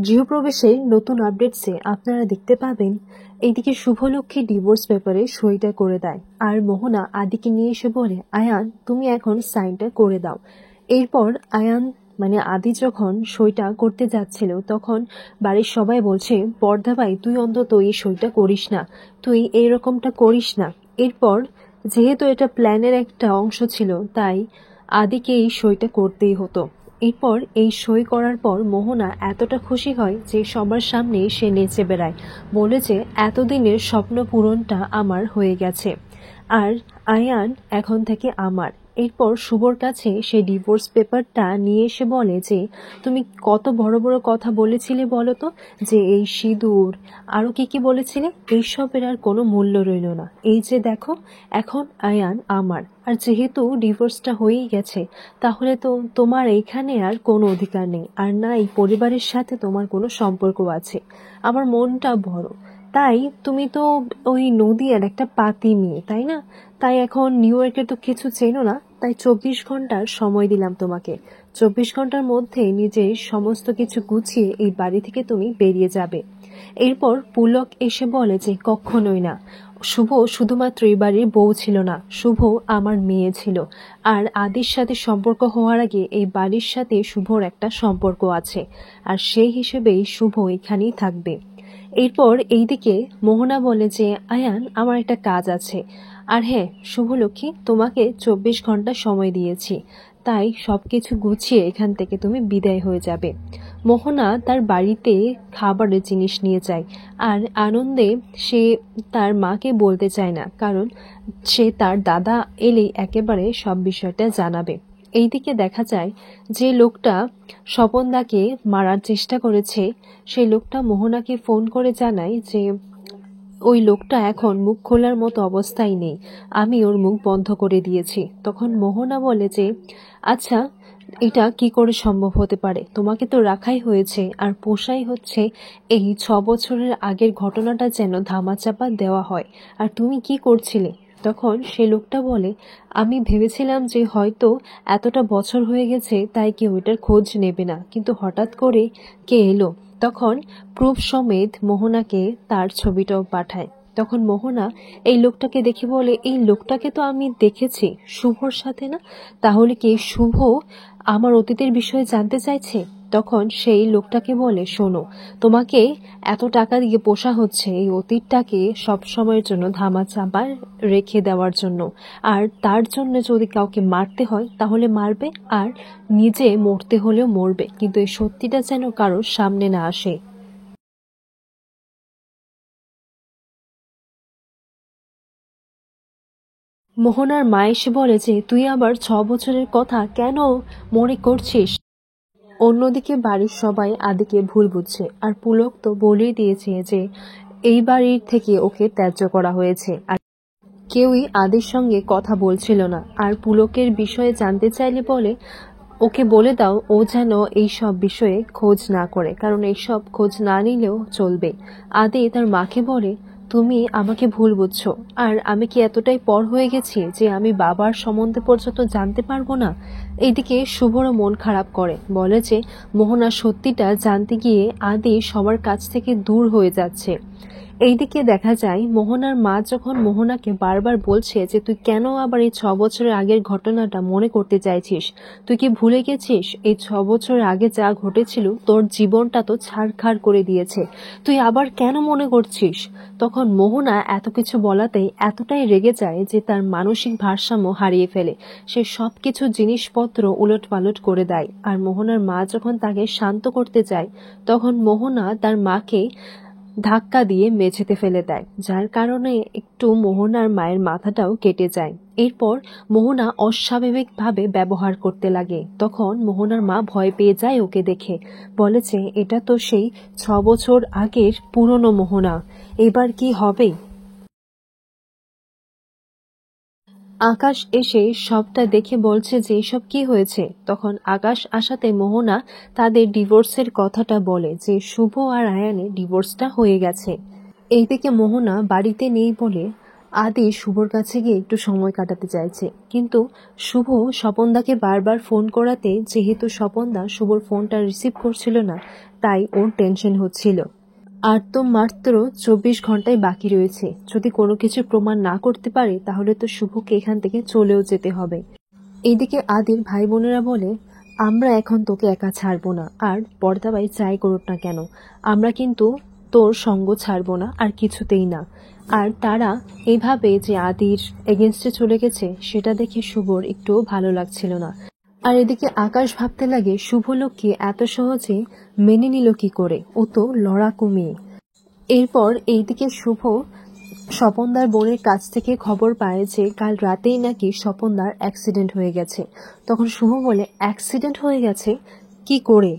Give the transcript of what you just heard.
গৃহপ্রবেশের নতুন আপডেটসে আপনারা দেখতে পাবেন এইদিকে শুভলক্ষ্মী ডিভোর্স পেপারে সইটা করে দেয় আর মোহনা আদিকে নিয়ে এসে বলে, আয়ান তুমি এখন সাইনটা করে দাও। এরপর আয়ান আদি যখন সইটা করতে যাচ্ছিল তখন বাড়ির সবাই বলছে, বর্দা ভাই তুই অন্তত এই সইটা করিস না, তুই এইরকমটা করিস না। এরপর যেহেতু এটা প্ল্যানের একটা অংশ ছিল তাই আদিকে এই সইটা করতেই হতো। এরপর এই সই করার পর মোহনা এতটা খুশি হয় যে সবার সামনে সে নেচে বেড়ায়, বলে যে এতদিনের স্বপ্ন পূরণটা আমার হয়ে গেছে আর আয়ান এখন থেকে আমার। এরপর শুভর কাছে সে ডিভোর্স পেপারটা নিয়ে এসে বলে যে তুমি কত বড় বড় কথা বলেছিলে বলো তো, যে এই সিঁদুর আরো কি কি বলেছিলে, এইসবের আর কোনো মূল্য রইল না। এই যে দেখো এখন আয়ান আমার, আর যেহেতু ডিভোর্সটা হয়েই গেছে তাহলে তো তোমার এইখানে আর কোনো অধিকার নেই, আর না এই পরিবারের সাথে তোমার কোনো সম্পর্ক আছে। আমার মনটা বড়, তাই তুমি তো ওই নদীর একটা পাতি মেয়ে তাই না, তাই এখন নিউ ইয়র্কের তো কিছু চেনো না, তাই 24 ঘন্টার সময় দিলাম তোমাকে। 24 ঘন্টার মধ্যে নিজের সমস্ত কিছু গুছিয়ে এই বাড়ি থেকে তুমি বেরিয়ে যাবে। এরপর পুলক এসে বলে যে কখনোই না, শুভ শুধুমাত্র এই বাড়ির বউ ছিল না, শুভ আমার মেয়ে ছিল, আর আদির সাথে সম্পর্ক হওয়ার আগে এই বাড়ির সাথে শুভর একটা সম্পর্ক আছে, আর সেই হিসেবেই শুভ এখানেই থাকবে। এরপর এইদিকে মোহনা বলে যে আয়ান আমার একটা কাজ আছে, আর হ্যাঁ শুভলক্ষ্মী তোমাকে 24 ঘন্টা সময় দিয়েছি, তাই সবকিছু গুছিয়ে এখান থেকে তুমি বিদায় হয়ে যাবে। মোহনা তার বাড়িতে খাবারের জিনিস নিয়ে যায় আর আনন্দে সে তার মাকে বলতে চায় না, কারণ সে তার দাদা এলেই একেবারে সব বিষয়টা জানাবে। এইদিকে দেখা যায় যে লোকটা স্বপনদাকে মারার চেষ্টা করেছে সেই লোকটা মোহনাকে ফোন করে জানায় যে ওই লোকটা এখন মুখ খোলার মতো অবস্থায় নেই, আমি ওর মুখ বন্ধ করে দিয়েছি। তখন মোহনা বলে যে আচ্ছা এটা কি করে সম্ভব হতে পারে, তোমাকে তো রাখাই হয়েছে আর পোষাই হচ্ছে এই 6 বছরের আগের ঘটনাটা যেন ধামাচাপা দেওয়া হয়, আর তুমি কি করছিলে? তখন সে লোকটা বলে, আমি ভেবেছিলাম যে হয়তো এতটা বছর হয়ে গেছে তাই কেউ এটার খোঁজ নেবে না, কিন্তু হঠাৎ করে কে এলো। তখন প্রুফ সমেত মোহনাকে তার ছবিটাও পাঠায়। তখন মোহনা এই লোকটাকে দেখে বলে, এই লোকটাকে তো আমি দেখেছি শুভর সাথে না, তাহলে কি শুভ আমার অতীতের বিষয়ে জানতে চাইছে? তখন সেই লোকটাকে বলে, শোনো তোমাকে এত টাকা দিয়ে পোষা হচ্ছে এই অতীতটাকে সব সময়ের জন্য ধামাচাপা রেখে দেওয়ার জন্য, আর তার জন্য যদি কাউকে মারতে হয় তাহলে মারবে, আর নিজে মরতে হলেও মরবে, কিন্তু এই সত্যিটা যেন কারোর সামনে না আসে। মোহনার মা এসে বলে যে তুই আবার 6 বছরের কথা কেন মনে করছিস? অন্যদিকে বাড়ির সবাই আদিকে ভুল বুঝছে, আর পুলক তো বলেই দিয়েছে যে এই বাড়ির থেকে ওকে ত্যায্য করা হয়েছে, আর কেউই আদির সঙ্গে কথা বলছিল না। আর পুলকের বিষয়ে জানতে চাইলে বলে, ওকে বলে দাও ও যেন এই সব বিষয়ে খোঁজ না করে, কারণ এইসব খোঁজ না নিলেও চলবে। আদি তার মাকে বলে, তুমি আমাকে ভুল বুঝছো, আর আমি কি এতটাই পর হয়ে গেছি যে আমি বাবার সম্বন্ধে পর্যন্ত জানতে পারবো না? এইদিকে শুভরও মন খারাপ করে, বলে যে মোহনা সত্যিটা জানতে গিয়ে আদি সবার কাছ থেকে দূর হয়ে যাচ্ছে। এইদিকে দেখা যায় মোহনার মা যখন মোহনাকে বারবার বলছে যে তুই কেন আবার এই 6 বছরের আগের ঘটনাটা মনে করতে চাইছিস, তুই কি ভুলে গেছিস এই 6 বছর আগে যা ঘটেছিল, তোর জীবনটা তো ছাড়খাড় করে দিয়েছে, তুই আবার কেন মনে করছিস? তখন মোহনা এত কিছু বলাতেই এতটাই রেগে যায় যে তার মানসিক ভারসাম্য হারিয়ে ফেলে, সে সবকিছু জিনিসপত্র উলট পালট করে দেয়। আর মোহনার মা যখন তাকে শান্ত করতে যায় তখন মোহনা তার মাকে ধাক্কা দিয়ে মেঝেতে ফেলে দেয়, যার কারণে একটু মোহনার মায়ের মাথাটাও কেটে যায়। এরপর মোহনা অস্বাভাবিকভাবে ব্যবহার করতে লাগে, তখন মোহনার মা ভয় পেয়ে যায় ওকে দেখে, বলেছে এটা তো সেই 6 বছর আগের পুরনো মোহনা, এবার কি হবে? আকাশ এসে সবটা দেখে বলছে যে এসব কি হয়েছে। তখন আকাশ আসাতে মোহনা তাদের ডিভোর্সের কথাটা বলে যে শুভ আর আয়ানের ডিভোর্সটা হয়ে গেছে। এইদিকে মোহনা বাড়িতে নেই বলে আদি শুভর কাছে গিয়ে একটু সময় কাটাতে চাইছে, কিন্তু শুভ স্বপনদাকে বারবার ফোন করাতে যেহেতু স্বপনদা শুভর ফোনটা রিসিভ করছিল না, তাই ওর টেনশন হচ্ছিল। আর তো মাত্র 24 ঘন্টায় বাকি রয়েছে, যদি কোনো কিছু প্রমাণ না করতে পারে তাহলে তো শুভকে এখান থেকে চলেও যেতে হবে। এইদিকে আদির ভাই বোনেরা বলে, আমরা এখন তোকে একা ছাড়বো না, আর পর্দাবাই যাই করুক না কেন আমরা কিন্তু তোর সঙ্গ ছাড়বো না আর কিছুতেই না। আর তারা এইভাবে যে আদির এগেনস্টে চলে গেছে সেটা দেখে শুভর একটুও ভালো লাগছিল না। আর এদিকে আকাশ ভাবতে লাগে শুভলক্ষ্মী এত সহজে মেনে নিল কি করে, ও তো লড়াকু মেয়ে। এরপর এইদিকে শুভ স্বপনদার বোনের কাছ থেকে খবর পায় যে কাল রাতেই নাকি স্বপনদার অ্যাক্সিডেন্ট হয়ে গেছে। তখন শুভ বলে, অ্যাক্সিডেন্ট হয়ে গেছে? কি করে?